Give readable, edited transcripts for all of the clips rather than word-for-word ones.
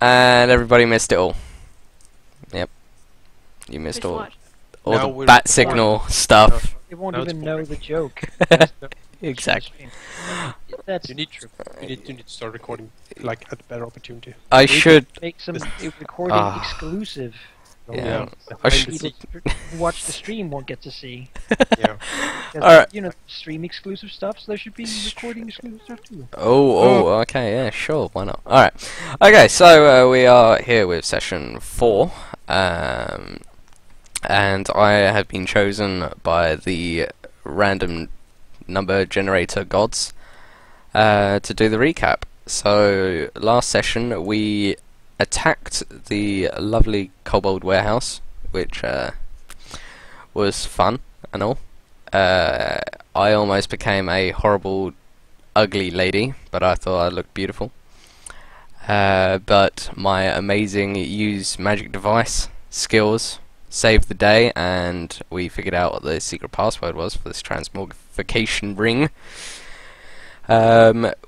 And everybody missed it all. Yep. You missed all Now the we're bat recording. signal stuff. They won't No, it's even know boring. the joke. Exactly. That's You need true. to start recording like at a better opportunity. I should. Make some This- recording Ah. exclusive. Yeah. I Behind should- the People scenes. who watch the stream won't get to see. Yeah. Alright. You know, stream exclusive stuff, so there should be recording exclusive stuff too. Oh, okay, yeah, sure, why not? Alright. Okay, so we are here with session 4. And I have been chosen by the random number generator gods to do the recap. So, last session we attacked the lovely kobold warehouse, which was fun and all. I almost became a horrible, ugly lady, but I thought I looked beautiful. But my amazing use magic device skills saved the day, and we figured out what the secret password was for this transmogrification ring.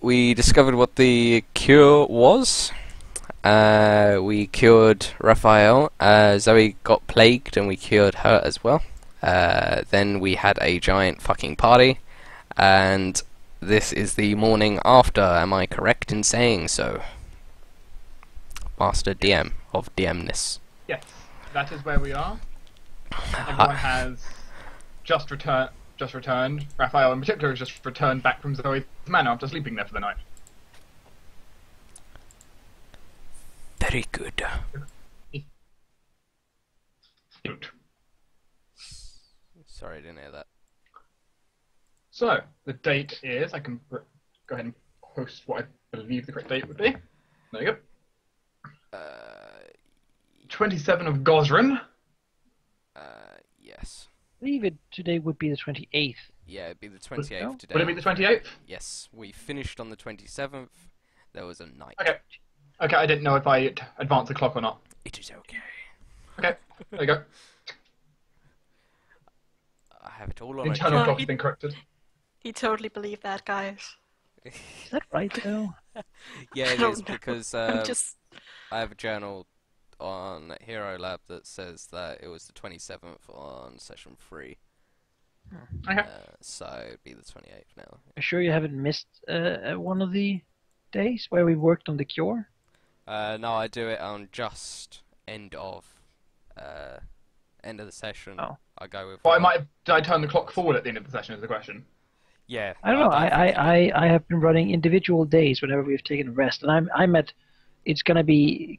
We discovered what the cure was. We cured Raphael. Zoe got plagued and we cured her as well. Then we had a giant fucking party, and this is the morning after. Am I correct in saying so? Master DM of DMness. Yes, that is where we are. Everyone has just returned. Raphael in particular has just returned back from Zoe's manor after sleeping there for the night. Very good. Good. Sorry, I didn't hear that. So, the date is, I can go ahead and post what I believe the correct date would be. There you go. 27 of Gosrin. Yes. I believe today would be the 28th. Yeah, it'd be the 28th no? today. Would it be the 28th? Yes, we finished on the 27th. There was a night. Okay. Okay, I didn't know if I advanced the clock or not. It is okay. Okay, there you go. I have it all on Internal a clock has been corrected. He totally believed that, guys. Is that right though? Yeah, it don't is know. because I'm just... I have a journal on Hero Lab that says that it was the 27th on session 3. Okay. So it'd be the 28th now. Are you sure you haven't missed one of the days where we worked on the cure? No, I do it on just end of the session. Oh. I go with. Well, did I turn the clock forward at the end of the session is the question. Yeah. I don't know. think I have been running individual days whenever we've taken a rest, and I'm at. It's gonna be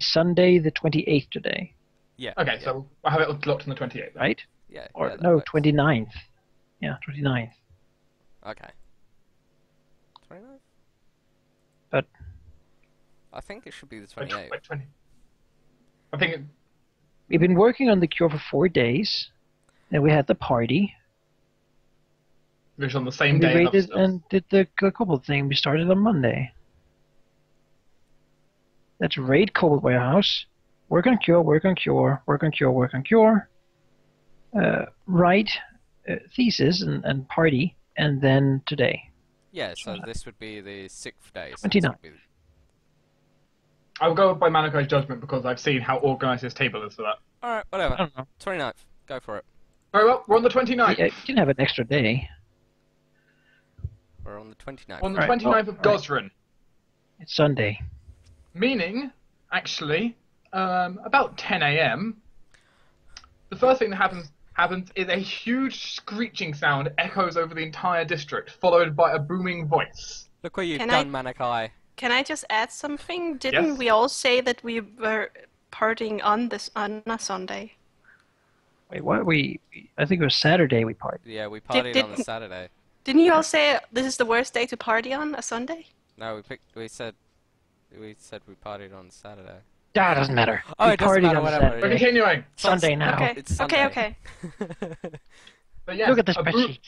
Sunday the 28th today, Yeah. Okay, yeah, so I have it locked on the 28th. right? Yeah. Or yeah, that no, works. 29th. Yeah, 29th. Okay. 29th? But I think it should be the Wait, 28th. wait, 20. I think we've been working on the cure for 4 days. Then we had the party. it was on the same And we day. raided and did the kobold thing. We started on Monday. Let's raid kobold warehouse. Work on cure. Work on cure. Work on cure. Work on cure. Write thesis and party, and then today. Yeah. So this would be the 6th day. So 29th. I'll go by Manukai's judgment because I've seen how organised his table is for that. Alright, I whatever. don't know. 29th. Go for it. Very well, we're on the 29th. You can have an extra day. We're on the 29th. On the Right, 29th of right. Gosrin. It's Sunday. Meaning, actually, about 10 a.m., the first thing that happens is a huge screeching sound echoes over the entire district, followed by a booming voice. Look what you've Can done, Manakai. Can I just add something? Didn't Yes. we all say that we were partying on a Sunday? Wait, what? I think it was Saturday we partied. Yeah, we partied did- on the Saturday. Didn't you all say this is the worst day to party on, a Sunday? No, we said we partied on Saturday. Ah, doesn't matter. Oh, We it doesn't partied matter, on whatever, Saturday. We're continuing. Sunday now. Okay. It's Sunday. Okay. But yes, Look at the a spreadsheet.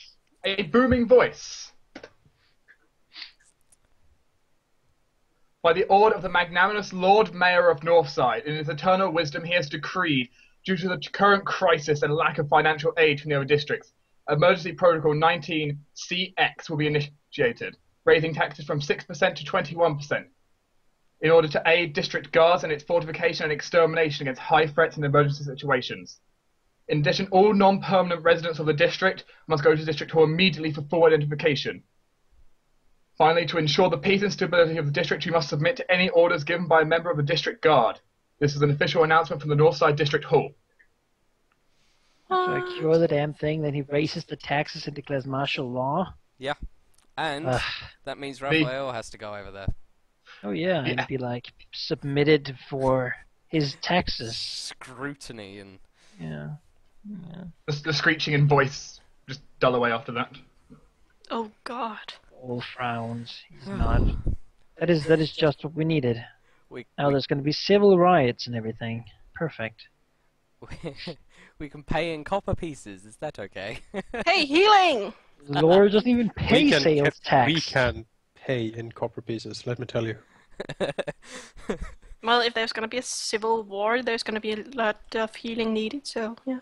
a booming voice. By the order of the magnanimous Lord Mayor of Northside, in his eternal wisdom he has decreed, due to the current crisis and lack of financial aid from the other districts, Emergency Protocol 19CX will be initiated, raising taxes from 6% to 21%. in order to aid district guards in its fortification and extermination against high threats and emergency situations. In addition, all non-permanent residents of the district must go to District Hall immediately for full identification. Finally, to ensure the peace and stability of the district, you must submit to any orders given by a member of the District Guard. This is an official announcement from the Northside District Hall. So I cure the damn thing, then he raises the taxes and declares martial law. Yeah. And that means Raphael has to go over there. Oh yeah, and be like submitted for his taxes. Scrutiny and... Yeah. The screeching in voice just dull away after that. Oh God. All frowns. He's not. That is just what we needed. Now there's going to be civil riots and everything. Perfect. We can pay in copper pieces. Is that okay? Hey, healing! Lord doesn't even pay sales tax. We can pay in copper pieces, let me tell you. Well, if there's gonna be a civil war, there's gonna be a lot of healing needed, so yeah.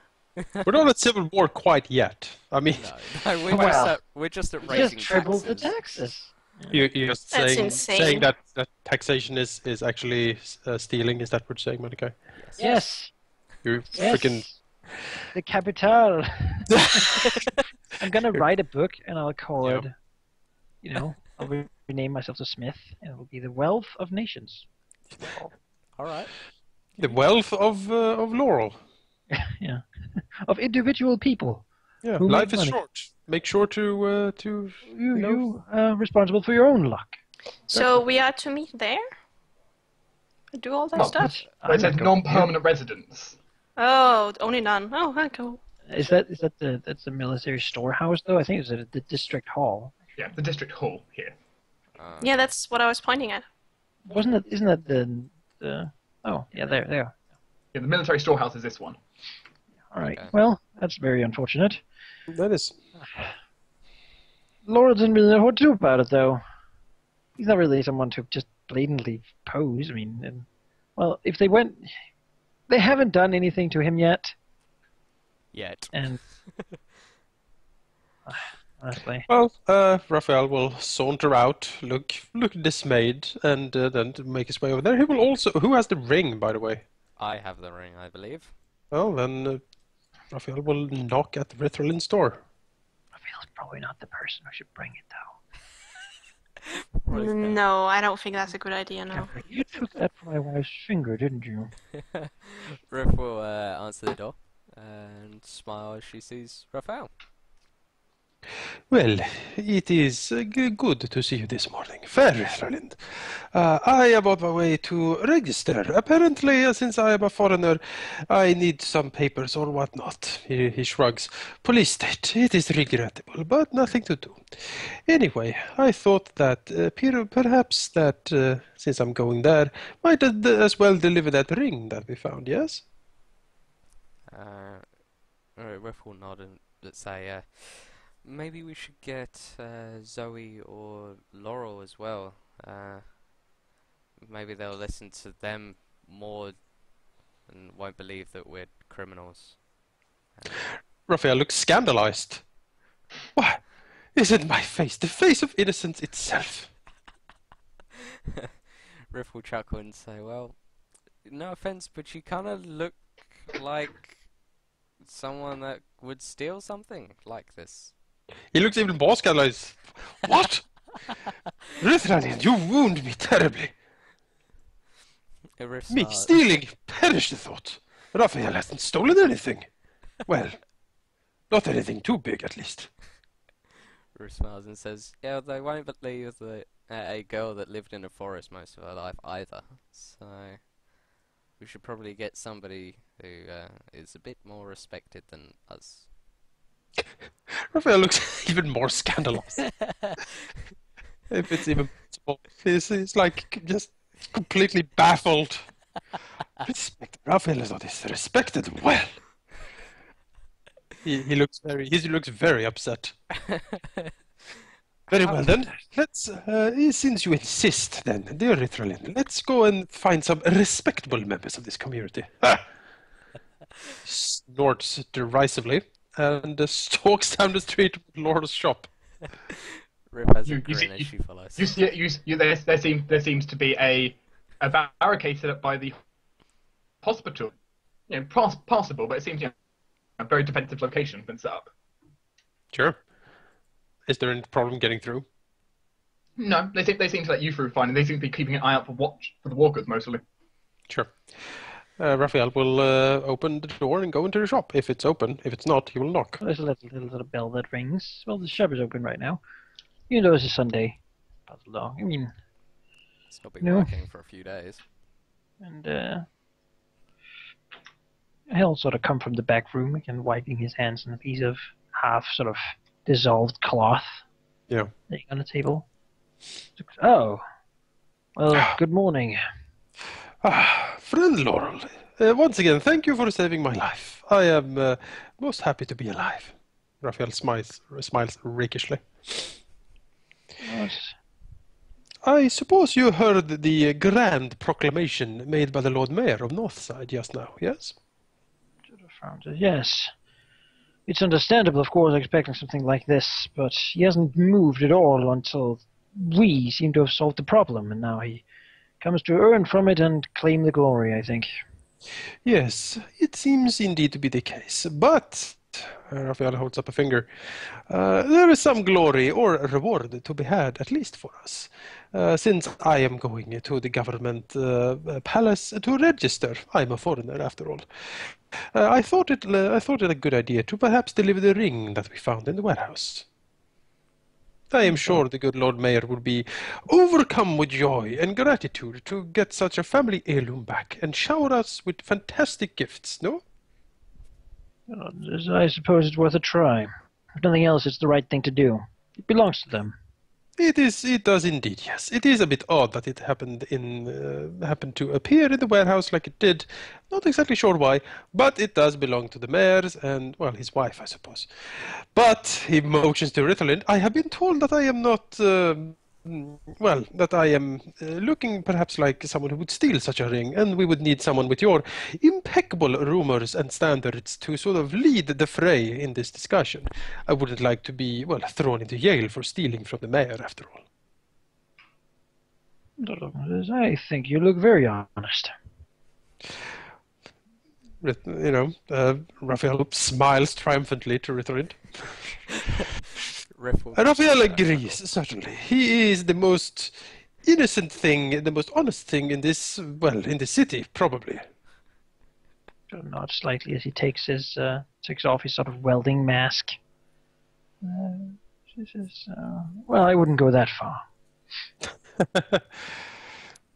We're not at civil war quite yet. I mean, No, we're just at raising Just tripled the taxes. taxes. you're just That's saying insane. that taxation is actually stealing. Is that what you're saying, Monica? Yes. You're Yes. freaking. The capital. I'm gonna write a book and I'll call Yep. it, I'll rename myself to Smith and it will be The Wealth of Nations. Alright. The wealth of Laurel. Yeah. Of individual people. Yeah, Who life make is money? short. Make sure to You responsible for your own luck. So we are to meet there? Do all that Oh, stuff? But it says non-permanent residents. Oh, only none. Oh, hi, cool. Is that's the military storehouse though? I think it's at the district hall. Yeah, the District Hall here. Yeah, that's what I was pointing at. Isn't that the oh yeah there. Yeah, the military storehouse is this one. All right. Okay. Well, that's very unfortunate. That is. Laura doesn't really know what to do about it though. He's not really someone to just blatantly pose. I mean, well, if they haven't done anything to him yet, Yet. and honestly, Well, Raphael will saunter out, look dismayed, and then to make his way over there. He will also. Who has the ring, by the way? I have the ring, I believe. Well, then Raphael will knock at Rithralin's door. Raphael's probably not the person who should bring it though. No, I don't think that's a good idea, no. You took that from my wife's finger, didn't you? Riff will answer the door and smile as she sees Raphael. Well, it is good to see you this morning, fair Rithraland. I am on my way to register. Apparently, since I am a foreigner, I need some papers or whatnot. He shrugs. Police state. It is regrettable, but nothing to do. Anyway, I thought that perhaps that, since I'm going there, might as well deliver that ring that we found, yes? Riff will nod and say, maybe we should get Zoe or Laurel as well. Maybe they'll listen to them more and won't believe that we're criminals. Raphael looks scandalized. Why, isn't my face the face of innocence itself? Riff will chuckle and say, well, no offense, but you kind of look like someone that would steal something like this. He looks even more scandalized. What? Rithranin, you wound me terribly. Riff Me smiles. stealing? Perish the thought. Raphael hasn't stolen anything. Well, not anything too big, at least. Riff smiles and says, yeah, they won't believe that a girl that lived in a forest most of her life either. So we should probably get somebody who is a bit more respected than us. Raphael looks even more scandalized. If it's even possible. He's like just completely baffled. Respect. Raphael is not respected. Well, he looks very upset. Very well then. Let's since you insist, then, dear Rithraline, let's go and find some respectable members of this community. Ah! Snorts derisively and stalks down the street of Laura's shop. Riff has a You grin see- as she follows. There seems to be a a barricade set up by the hospital. You know, passable, but it seems a very defensive location been set up. Sure. Is there any problem getting through? No, they seem to let you through fine, and they seem to be keeping an eye out for the walkers mostly. Sure. Raphael will open the door and go into the shop if it's open. If it's not, he will knock. There's a little bell that rings. Well, the shop is open right now. You know it's a Sunday. Pass along. I mean, It's not been working for a few days. and he'll sort of come from the back room again, wiping his hands on a piece of half sort of dissolved cloth. Yeah. Laying on the table. Oh. Well, good morning. Friend Laurel, once again, thank you for saving my life. I am most happy to be alive. Raphael smiles rakishly. What? I suppose you heard the grand proclamation made by the Lord Mayor of Northside just now, yes? Yes. It's understandable, of course, expecting something like this, but he hasn't moved at all until we seem to have solved the problem, and now he comes to earn from it and claim the glory, I think. Yes, it seems indeed to be the case, but... Raphael holds up a finger. There is some glory or reward to be had, at least for us, since I am going to the government palace to register. I'm a foreigner, after all. I thought it a good idea to perhaps deliver the ring that we found in the warehouse. I am sure the good Lord Mayor will be overcome with joy and gratitude to get such a family heirloom back and shower us with fantastic gifts, no? I suppose it's worth a try. If nothing else, it's the right thing to do. It belongs to them. It does indeed, yes. It is a bit odd that it happened to appear in the warehouse like it did. Not exactly sure why, but it does belong to the mayor's and, well, his wife, I suppose. But he motions to Ritherland. I have been told that I am not, that I am looking perhaps like someone who would steal such a ring, and we would need someone with your impeccable rumors and standards to sort of lead the fray in this discussion. I wouldn't like to be, well, thrown into jail for stealing from the mayor, after all. I think you look very honest. Raphael smiles triumphantly to Ritherland. Riff will Raphael agrees, certainly. He is the most innocent thing, the most honest thing in this, in the city, probably. Nods slightly as he takes off his sort of welding mask. She says, well, I wouldn't go that far.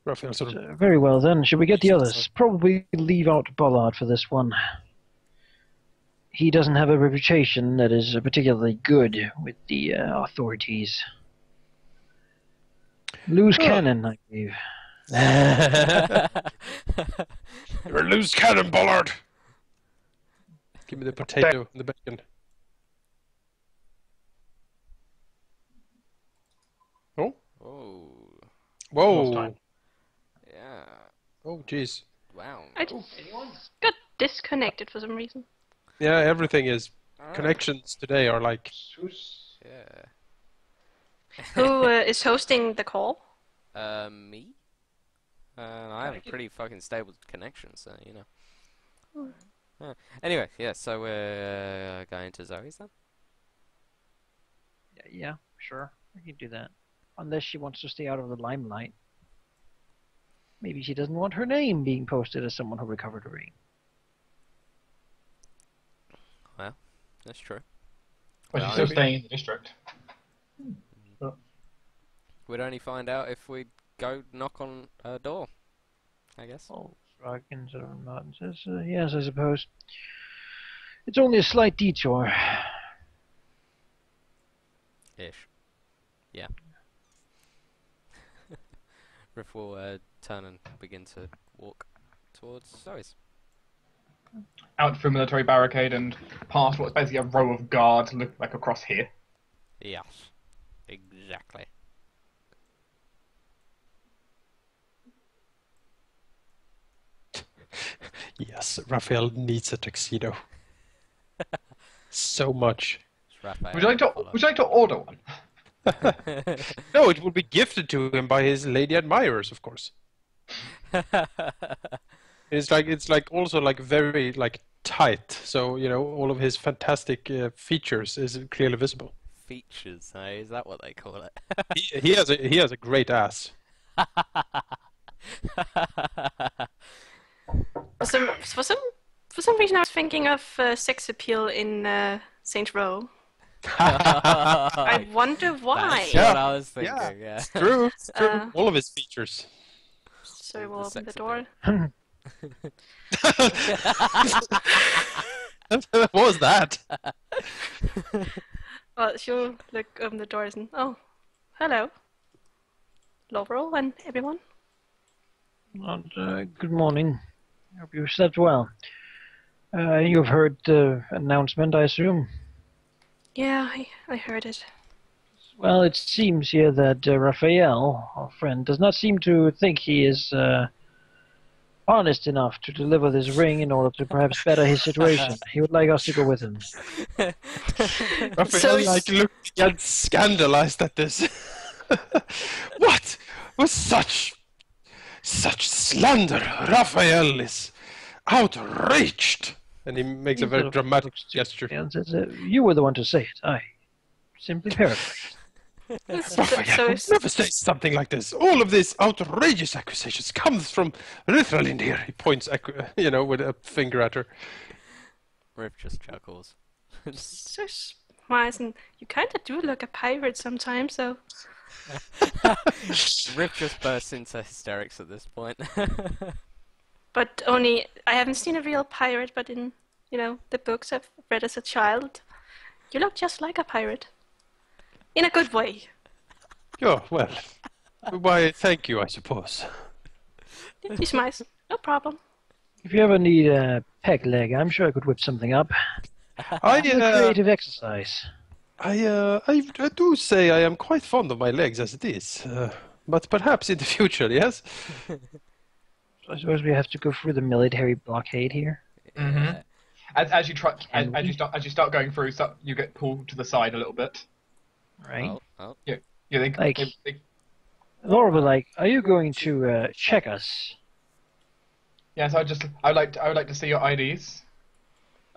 Raphael sort of... very well then, should we get the others? Probably leave out Bollard for this one. He doesn't have a reputation that is particularly good with the authorities. Loose cannon, I believe. You're a loose cannon, Bollard! Give me the potato and the bacon. Oh? Oh. Whoa! Yeah. Oh, jeez. Wow. I just got disconnected for some reason. Yeah, everything is... Connections today are like... Yeah. Who is hosting the call? Me? I have a pretty fucking stable connection, so, you know. Anyway, yeah, so we're going to Zoe's then? Yeah, sure. We can do that. Unless she wants to stay out of the limelight. Maybe she doesn't want her name being posted as someone who recovered a ring. Well, that's true. But she's still staying in the district. We'd only find out if we go knock on her door, I guess. Oh, Dragon sort of nods and says, yes, I suppose. It's only a slight detour. Ish. Yeah. Riff will turn and begin to walk towards Zoe's. Out through military barricade and past what's basically a row of guards look like across here. Yes. Exactly. Yes, Raphael needs a tuxedo. So much. Would you like to order one? No, it will be gifted to him by his lady admirers, of course. It's like also like very like tight, so you know all of his fantastic features is clearly visible. Features, hey? Is that what they call it? He has a great ass. For some reason, I was thinking of sex appeal in Saint Row. I wonder why. That's what I was thinking, yeah. It's true. It's true. All of his features. So we'll The open the sex door. What was that? Well, she'll open the doors and hello, Lorral and everyone. Good morning. Hope you slept well. You've heard the announcement, I assume? Yeah, I heard it. Well, it seems here that Raphael, our friend, does not seem to think he is honest enough to deliver this ring in order to perhaps better his situation. He would like us to go with him. Raphael looked and scandalized at this. What was such slander? Raphael is outraged, and he makes a very dramatic gesture. And says, you were the one to say it. I simply paraphrased. Raphael would never say something like this. All of these outrageous accusations comes from Rahal here. He points, with a finger at her. Rip just chuckles. So smiles, and you kind of do look a pirate sometimes, so... Rip just bursts into hysterics at this point. But only, I haven't seen a real pirate, but in, the books I've read as a child, you look just like a pirate. In a good way. Oh, well, why, thank you, I suppose. He smiles. No problem. If you ever need a peg leg, I'm sure I could whip something up. It's a creative exercise. I do say I am quite fond of my legs as it is, but perhaps in the future, yes? I suppose we have to go through the military blockade here. Mm-hmm. As you start going through, you get pulled to the side a little bit. Right. Oh. Yeah. Laura would like, are you going to check us? Yes, I would like to see your IDs.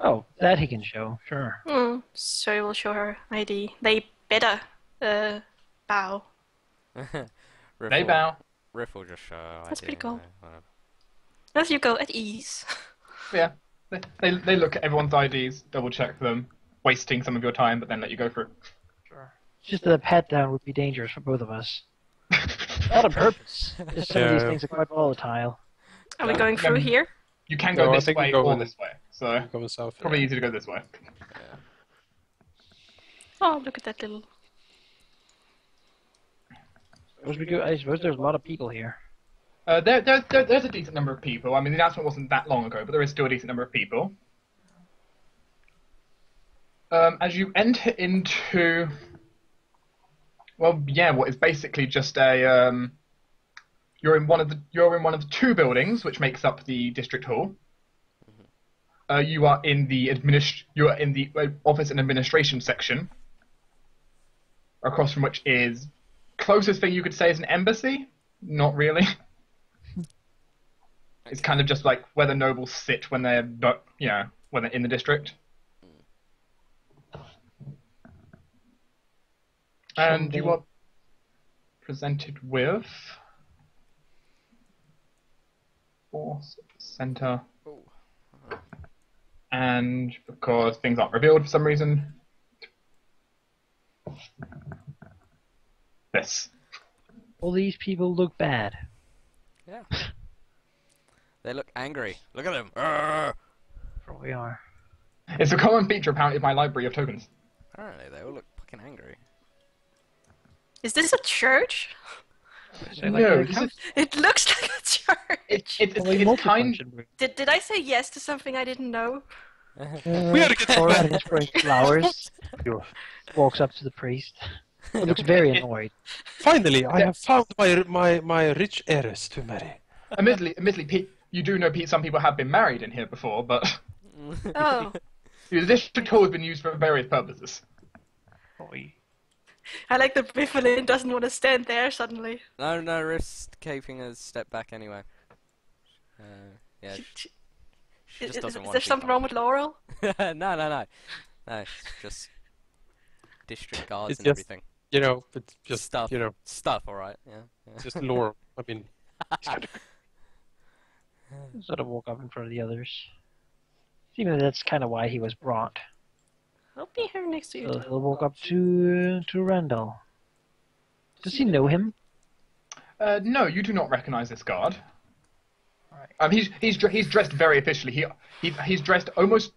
Oh, that he can show, sure. So we'll show her ID. They better bow. They bow. Riff will just show That's ID, pretty cool. whatever. As you go at ease. Yeah. They look at everyone's IDs, double check them, wasting some of your time, but then let you go through. Sure. Just a pat down would be dangerous for both of us. Not on purpose. Just some of these things are quite volatile. Are we going through here? You can go this way or this way, so Going south. probably easy to go this way. Yeah. Oh, look at that little... I suppose there's a lot of people here. There's a decent number of people. I mean, the announcement wasn't that long ago, but there is still a decent number of people. As you enter into, what is basically just a you're in one of the two buildings which makes up the district hall. You are in the office and administration section, across from which is closest thing you could say is an embassy. Not really. It's kind of just like where the nobles sit when they're when they're in the district. And you are presented with force center. And because things aren't revealed for some reason, this. All these people look bad. Yeah. They look angry. Look at them. Arrgh! Sure we are. It's a common feature apparently of my library of tokens. Apparently, they all look fucking angry. Is this a church? No, It looks like a church. it's kind. Did I say yes to something I didn't know? We gotta get Laura is throwing flowers. Walks up to the priest. He looks very annoyed. Finally, I have found my rich heiress to marry. Admittedly, you do know some people have been married in here before, but Oh, the district hall has been used for various purposes. I like that Bifflin doesn't want to stand there suddenly. No, Riff's keeping a step back anyway. She just Is doesn't want there to something be wrong with Laurel? No, no, no. No, it's just district guards It's and just, everything. it's just, Stuff. Stuff, alright. Yeah. it's just lore. I mean, it's kind of... Sort of walk up in front of the others. Even though that's kind of why he was brought. I'll be here next to you. So he'll walk up to Randall. Does he know him? No, you do not recognize this guard. He's dressed very officially. He's dressed almost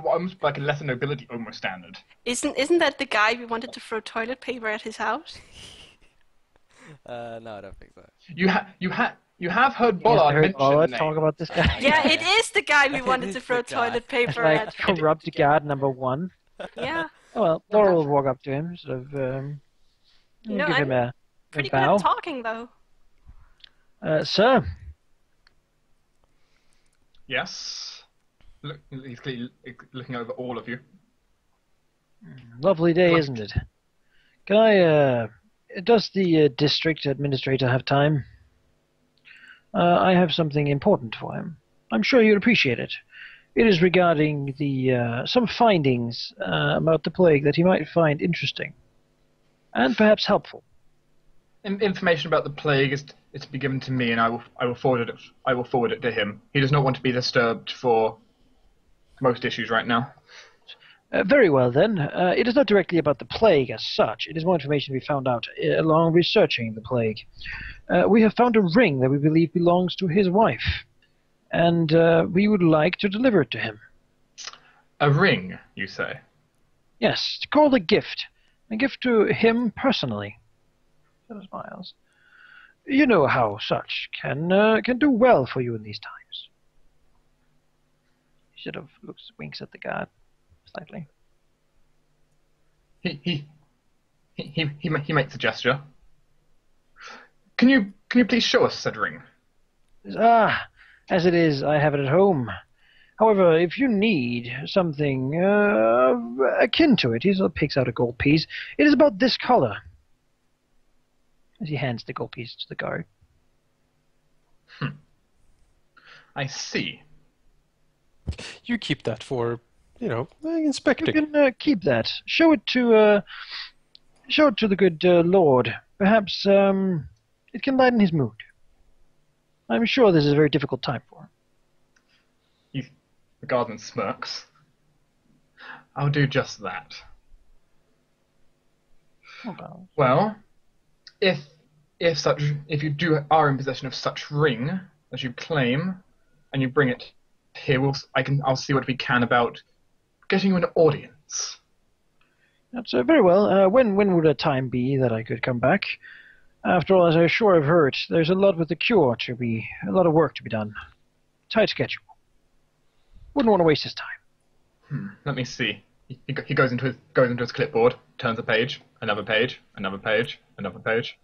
almost like a lesser nobility almost standard. Isn't that the guy we wanted to throw toilet paper at his house? No, I don't think so. You have heard Yes, I Bollard heard mention Bollard the talk name. about this guy. Yeah, it is the guy we wanted to It's throw the guy. toilet paper Like at. corrupt guard number 1. Yeah. Oh, well, Laurel will walk up to him, sort of You know, give him a Pretty good bow. at talking, though. Sir, Yes. Look, he's clearly looking over all of you. lovely day, isn't it? Can I, does the district administrator have time? I have something important for him. I'm sure you'd appreciate it. It is regarding the some findings about the plague that he might find interesting and perhaps helpful. Information about the plague is to be given to me, and I will forward it. I will forward it to him. He does not want to be disturbed for most issues right now. Very well, then. It is not directly about the plague as such. It is more information we found out along researching the plague. We have found a ring that we believe belongs to his wife, and we would like to deliver it to him. A ring, you say? Yes, it's called a gift to him personally. Sort of smiles. You know how such can do well for you in these times. He sort of winks at the guard slightly. He makes a gesture. Can you please show us said ring? As it is, I have it at home. However, if you need something akin to it, he sort of picks out a gold piece. It is about this color. As he hands the gold piece to the guard. I see. You keep that for, You inspecting. can keep that. Show it to the good lord. Perhaps it can lighten his mood. I'm sure this is a very difficult time for him. The guardsman smirks. I'll do just that. Oh, Well, if you are in possession of such ring as you claim, and you bring it here, I'll see what we can about getting you an audience. That's very well. When would a time be that I could come back? After all, as I'm sure I've heard, there's a lot with the cure a lot of work to be done. Tight schedule. Wouldn't want to waste his time. Let me see. He goes into his clipboard, turns a page, another page, another page, another page.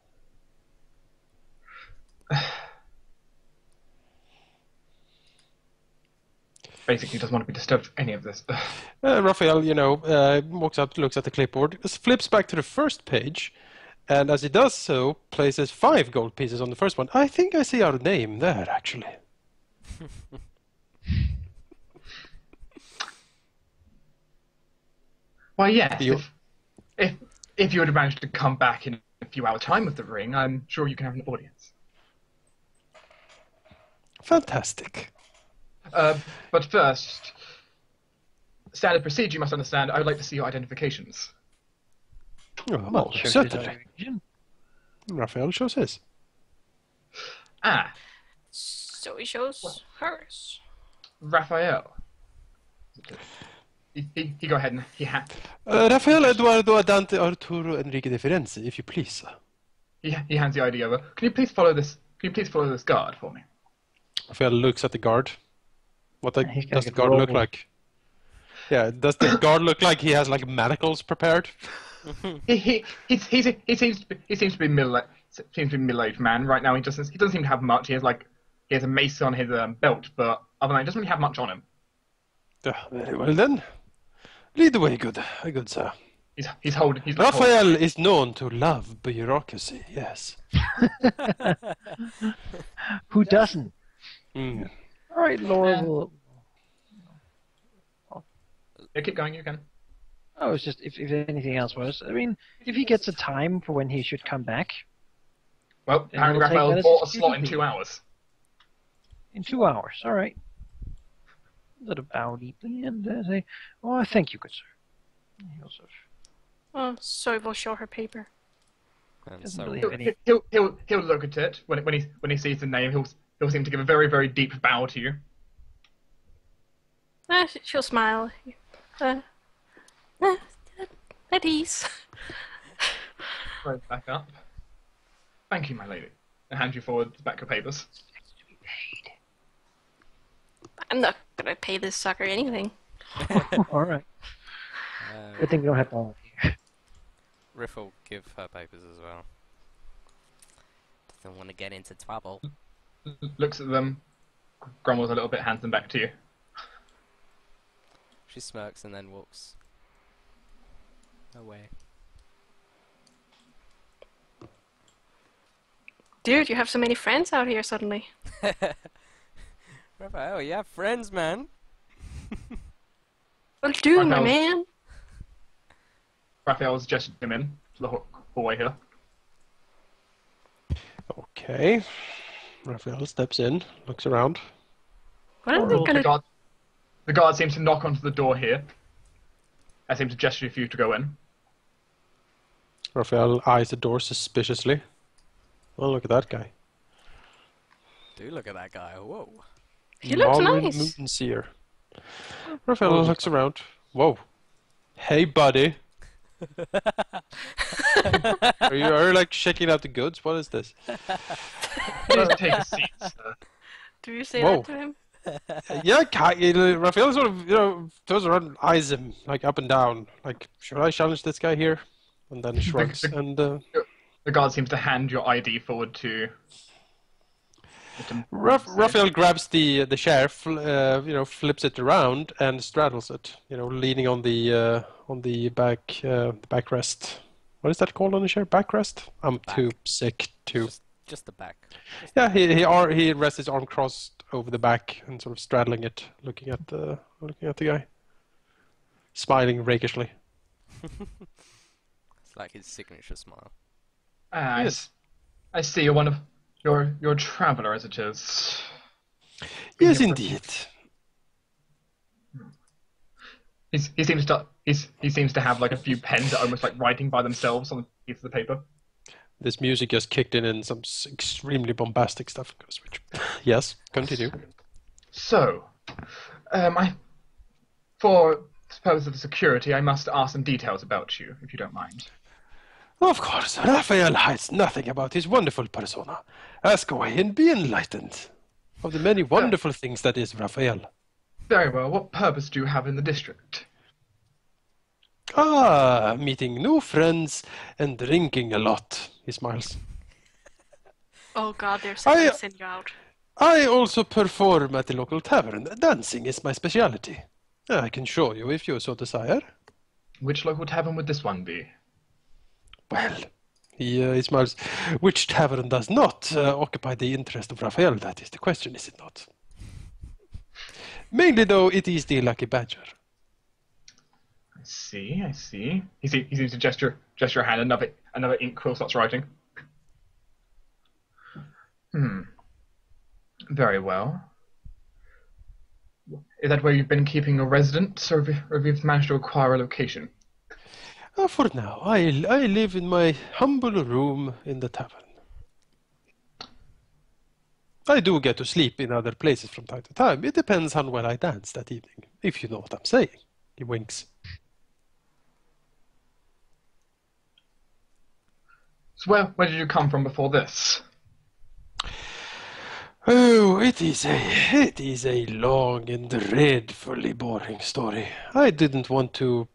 Basically, doesn't want to be disturbed with any of this. Raphael, walks up, looks at the clipboard, flips back to the first page, and as he does so, places 5 gold pieces on the first one. I think I see our name there, actually. Why, yes. If you would have managed to come back in a few hours' time with the ring, I'm sure you can have an audience. Fantastic. But first, standard procedure, you must understand, I would like to see your identifications. Oh, Well, sure, certainly. Raphael shows his. So he shows hers. Raphael. He go ahead and Raphael Eduardo Adante Arturo Enrique de Firenze, if you please, sir. he hands the ID over. Can you please follow this guard for me? Raphael looks at the guard. What He's does gotta the get guard look rolling. like? Yeah, does the guard look like he has like manacles prepared? He seems to be middle-aged man right now. He doesn't seem to have much. He has a mace on his belt, but other than that, he doesn't really have much on him. Very well then. Lead the way, good sir. He's holding. Raphael is known to love bureaucracy, yes. Who doesn't? Mm. right, Laura Yeah. will... Yeah, keep going, you can. Oh, it's just if anything else was. I mean, if he gets a time for when he should come back, Well, then apparently we'll take that Raphael as bought a excuse slot of in leave. 2 hours. In 2 hours, all right. Little bow deeply and say, "Oh, thank you, good sir." He'll sort of Oh, so we'll show her paper. And doesn't so really we'll- have any. He'll look at it when he sees the name. He'll seem to give a very, very deep bow to you. She'll smile. Uh, at ease. Right back up. Thank you, my lady. And hand you forward the back of papers. I'm not gonna pay this sucker anything. All right. Good thing we don't have all here. Riff will give her papers as well. Doesn't want to get into trouble. Looks at them, grumbles a little bit, hands them back to you. She smirks and then walks away. Dude, you have so many friends out here suddenly. Raphael, you have friends, man. Well, do, my Raphael's- man. Raphael's gestured him in to the hallway here. Okay. Raphael steps in, looks around. What are they gonna... The guard seems to knock onto the door here. I seem to gesture for you to go in. Raphael eyes the door suspiciously. Oh, look at that guy. Do look at that guy. Whoa. He looks Malwyn nice. Moonseer. Raphael looks around. Whoa. Hey, buddy. Are you like checking out the goods? What is this? Please take a seat, sir. Do you say Whoa. that to him? Yeah, Raphael sort of, turns around, eyes him like up and down. Like, should I challenge this guy here? And then shrugs. And The guard seems to hand your ID forward to. Raphael grabs the chair, flips it around and straddles it. Leaning on the backrest. What is that called on the chair? Backrest? I'm too sick to. Just the back. Yeah, he rests his arm crossed over the back and sort of straddling it, looking at the guy, smiling rakishly. It's like his signature smile. Yes. I see you're one of you're a traveller, as it is. Yes, indeed. He seems to have like a few pens that are almost like writing by themselves on a piece of the paper. This music just kicked in and some extremely bombastic stuff goes. Yes, continue. So, for the purpose of security, I must ask some details about you, if you don't mind. Of course, Raphael hides nothing about his wonderful persona. Ask away and be enlightened of the many wonderful things that is Raphael. Very well. What purpose do you have in the district? Meeting new friends and drinking a lot. He smiles. Oh god, they're going to send you out. I also perform at the local tavern. Dancing is my specialty. I can show you if you so desire. Which local tavern would this one be? Well, he smiles. Which tavern does not occupy the interest of Raphael? That is the question, is it not? Mainly, though, it is the Lucky Badger. I see. He seems to gesture a hand. Another ink quill starts writing. Very well. Is that where you've been keeping your residence, or have you managed to acquire a location? For now, I live in my humble room in the tavern. I do get to sleep in other places from time to time. It depends on where I dance that evening, if you know what I'm saying. He winks. So where did you come from before this? Oh, it is a long and dreadfully boring story. I didn't want to,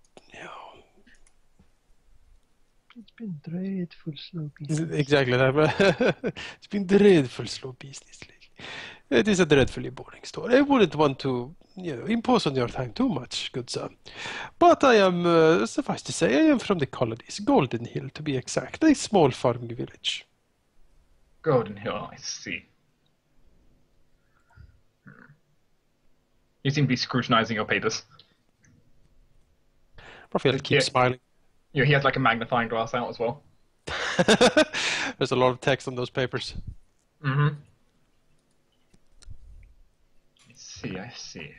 It's been dreadful slow business. Exactly that. It's been dreadful slow business lately. It is a dreadfully boring story. I wouldn't want to, impose on your time too much, good sir. But I am, suffice to say, I am from the colonies, Golden Hill to be exact, a small farming village. Golden Hill, I see. You seem to be scrutinizing your papers. Raphael keeps smiling. He has like a magnifying glass out as well. There's a lot of text on those papers. Mm-hmm. I see.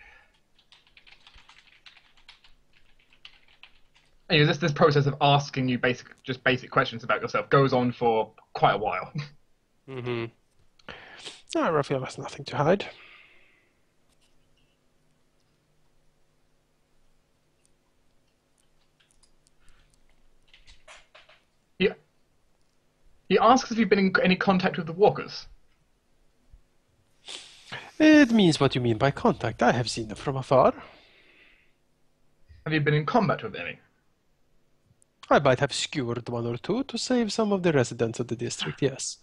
Anyway, this process of asking you basic questions about yourself goes on for quite a while. Mm-hmm. No, Raphael has nothing to hide. He asks if you've been in any contact with the walkers. It means what you mean by contact. I have seen them from afar. Have you been in combat with any? I might have skewered one or two to save some of the residents of the district, yes.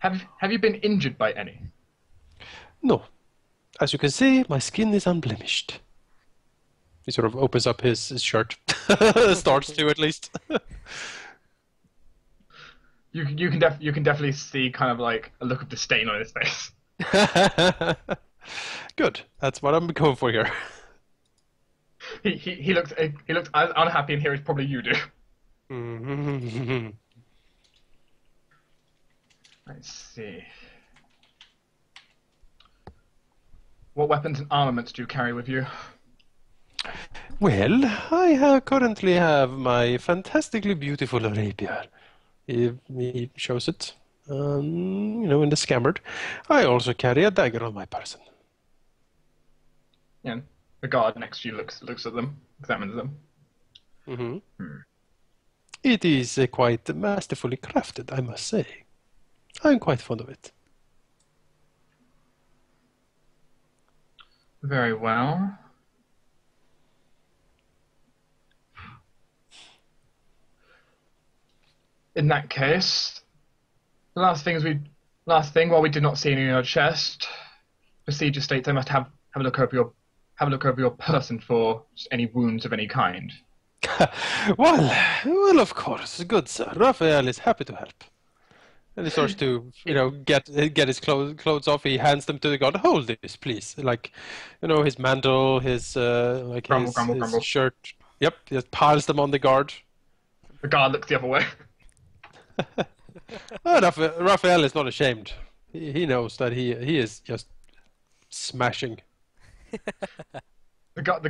Have you been injured by any? No. As you can see, my skin is unblemished. He sort of opens up his shirt. Starts to, at least. You can definitely see kind of like a look of disdain on his face. Good. That's what I'm going for here. He looks as unhappy in here as probably you do. Let's see. What weapons and armaments do you carry with you? Well, I currently have my fantastically beautiful rapier. He shows it, in the scabbard. I also carry a dagger on my person. Yeah, the guard next to you looks at them, examines them. Mm-hmm. It is quite masterfully crafted, I must say. I'm quite fond of it. Very well. In that case, the last thing, while we did not see any in your chest, procedure states I must have a look over your person for any wounds of any kind. Well, of course, good sir. Raphael is happy to help. And he starts to, get his clothes off. He hands them to the guard. Hold this, please. Like, his mantle, his grumble. shirt. Yep, he just piles them on the guard. The guard looks the other way. Raphael is not ashamed. He knows that he is just smashing. The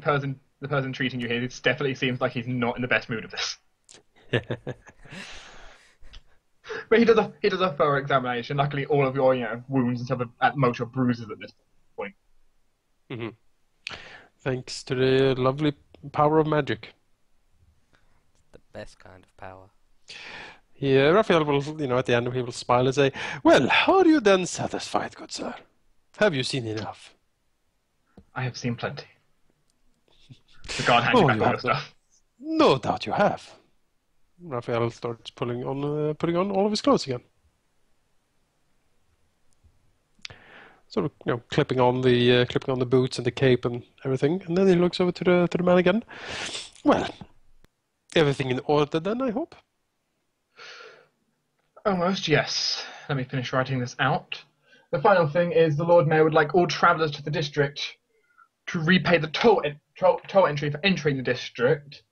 person treating you here, it definitely seems like he's not in the best mood of this. But he does a thorough examination. Luckily, all of your wounds and stuff are at most your bruises at this point. Mm-hmm. Thanks to the lovely power of magic. The best kind of power. Yeah, Raphael will, at the end he will smile and say, "Well, are you then satisfied, good sir? Have you seen enough?" I have seen plenty. The guard hands you back all your stuff. No doubt you have. Raphael starts putting on all of his clothes again. Sort of, clipping on the boots and the cape and everything, and then he looks over to the man again. Well, everything in order then, I hope. Almost, yes. Let me finish writing this out. The final thing is the Lord Mayor would like all travellers to the district to repay the toll entry for entering the district,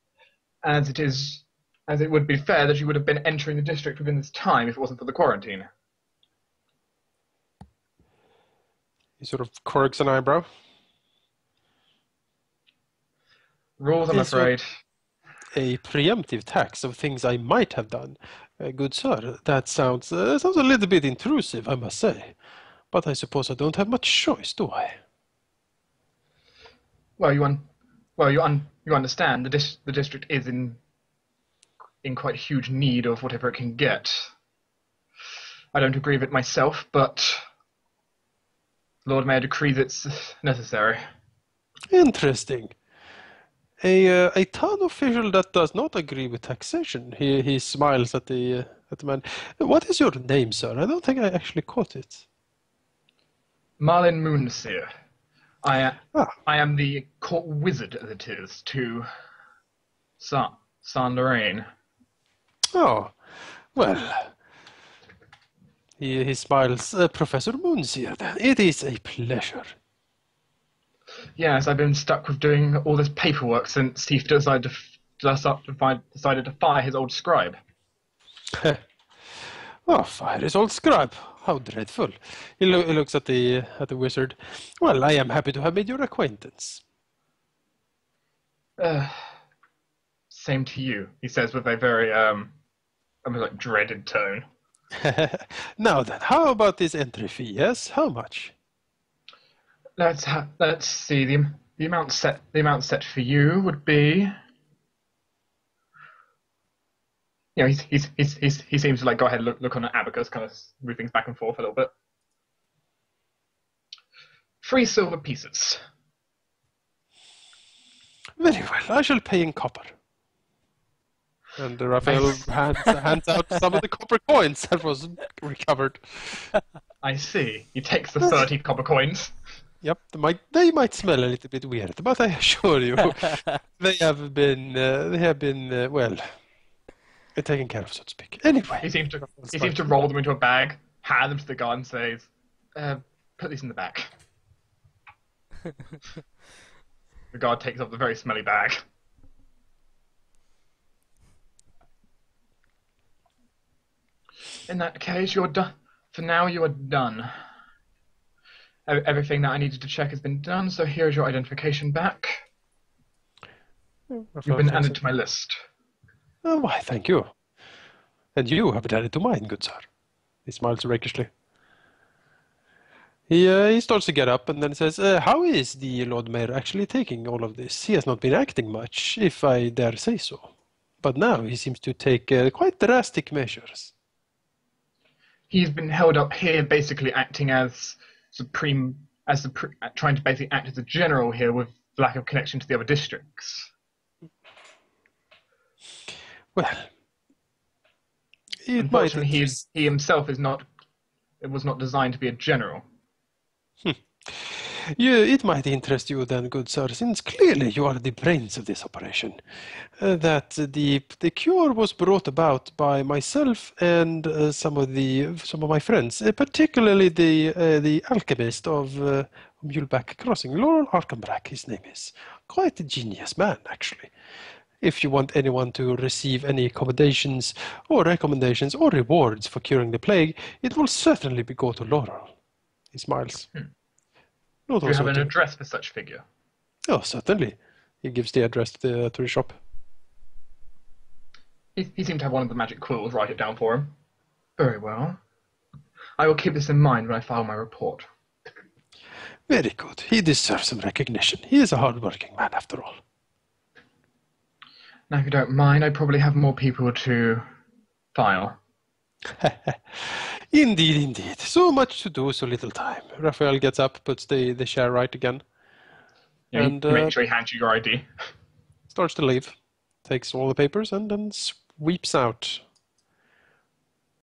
as it would be fair that you would have been entering the district within this time if it wasn't for the quarantine. He sort of quirks an eyebrow. Rules, I'm afraid. A preemptive tax of things I might have done. Good sir, that sounds a little bit intrusive, I must say. But I suppose I don't have much choice, do I? Well, you understand the district is in quite huge need of whatever it can get. I don't agree with it myself, but Lord Mayor decrees it's necessary. Interesting. A town official that does not agree with taxation. He smiles at the man. What is your name, sir? I don't think I actually caught it. Marlin Moonseer. I am the court wizard, as it is, to San Lorraine. Oh, well. He smiles. Professor Moonseer, then. It is a pleasure. Yes, I've been stuck with doing all this paperwork since he decided to fire his old scribe. Oh, fire his old scribe. How dreadful. He looks at the wizard. Well, I am happy to have made your acquaintance. Same to you, he says with a very almost like dreaded tone. Now then, how about this entry fee, yes? How much? Let's see. The amount set for you would be. You know, he seems to like go ahead and look on an abacus, kind of move things back and forth a little bit. 3 silver pieces. Very well, I shall pay in copper. And Raphael hands out some of the copper coins that was recovered. I see. He takes the 30 copper coins. Yep, they might smell a little bit weird, but I assure you, they have been well, taken care of, so to speak. Anyway, he seems to roll them into a bag, hand them to the guard, and says, "Put these in the back." The guard takes up the very smelly bag. In that case, you're done. For now, you are done. Everything that I needed to check has been done, so here's your identification back. You've been added to my list. Oh, why, thank you. And you have been added to mine, good sir. He smiles rakishly. He starts to get up and then says, how is the Lord Mayor actually taking all of this? He has not been acting much, if I dare say so. But now he seems to take quite drastic measures. He's been held up here basically acting as trying to basically act as a general here with lack of connection to the other districts. Well, unfortunately, he himself was not designed to be a general. It might interest you then, good sir, since clearly you are the brains of this operation, that the cure was brought about by myself and some of my friends, particularly the alchemist of Muleback Crossing, Lorral Arkenbrack, his name is. Quite a genius man, actually. If you want anyone to receive any accommodations or recommendations or rewards for curing the plague, it will certainly go to Lorral. He smiles. Do you have an address for such figure? Oh, certainly. He gives the address to the shop. He seemed to have one of the magic quills write it down for him. Very well. I will keep this in mind when I file my report. Very good. He deserves some recognition. He is a hard-working man, after all. Now, if you don't mind, I probably have more people to file. Indeed, indeed. So much to do, so little time. Raphael gets up, puts the chair right again. Yeah, and make sure he hands you your ID. Starts to leave. Takes all the papers and then sweeps out